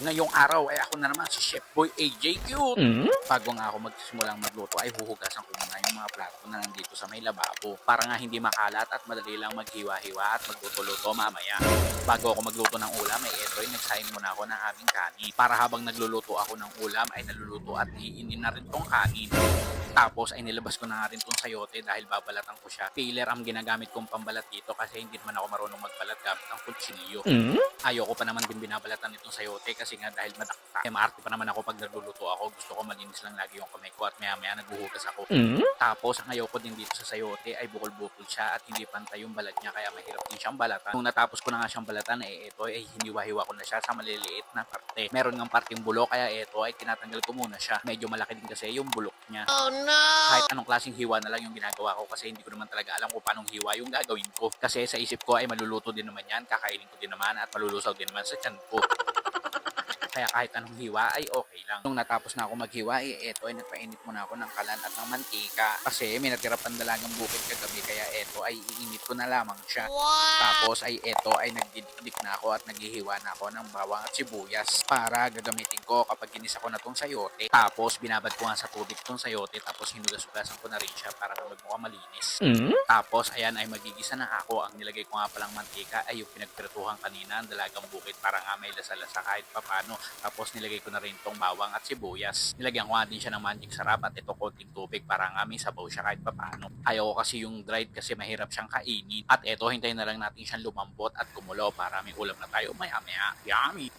Ngayong araw ay ako na naman si Chef Boy AJ Cute. Bago nga ako magsimulang magluto ay huhugasan ko muna yung mga plato na nandito sa may lababo para nga hindi makalat at madali lang maghiwa-hiwa at magluto-luto mamaya. Bago ako magluto ng ulam ay ito ay nagsahin muna ako ng aming kanin para habang nagluluto ako ng ulam ay naluluto at iinin na rin tong kanin. Tapos ay nilabas ko na nga rin tong sayote dahil babalatan ko siya. Peeler ang ginagamit kong pambalat dito kasi hindi naman ako marunong magbalat gamit ang kutsilyo. Ayoko pa naman din binabalatan itong sayote kasi nga dahil madakta. Maarte pa naman ako pag nagluluto ako. Gusto ko malinis lang lagi yung kamay ko at maya-maya naghuhugas ako. Tapos ang ayoko din dito sa sayote ay bukol-bukol siya at hindi pantay yung balat niya kaya mahirap din siyang balatan. Nung natapos ko na nga siyang balatan ay ito ay hiniwa-hiwa ko na siya sa maliliit na parte. Meron ng parteng bulok kaya ito ay tinatanggal ko muna siya. Medyo malaki din kasi yung bulok niya. Kahit anong klaseng hiwa na lang yung ginagawa ko kasi hindi ko naman talaga alam kung paano hiwa yung gagawin ko. Kasi sa isip ko ay maluluto din naman yan, kakainin ko din naman at malulusaw din naman sa tiyan ko. Kaya kahit anong hiwa ay okay lang. Nung natapos na ako maghiwa, eto ay nagpainit muna ako ng kalan at ng mantika. Kasi may natira pang dalagang bukid kagabi kaya eto ay iinit ko na lamang siya. Tapos ay eto ay nagdidikdik na ako at naghihiwa na ako ng bawang at sibuyas para gagamitin ko kapag ginisa ko na tong sayote. Tapos binabad ko nga sa tubig tong sayote tapos hinugas-hugasan ko na rin siya para magmukha malinis. Tapos ayan ay magigisa na ako. Ang nilagay ko nga palang mantika ay yung pinagprituhan kanina ang dalagang bukid para nga may lasa-lasa kahit papano. Tapos nilagay ko na rin tong bawang at sibuyas. Nilagyan ko nga din siya ng magic sarap at ito konting tubig para nga may sabaw siya kahit papano. Ayaw ko kasi yung dried kasi mahirap siyang kainin. At eto hintayin na lang natin siyang lumambot at kumulo para may ulam na tayo maya-maya. Yummy!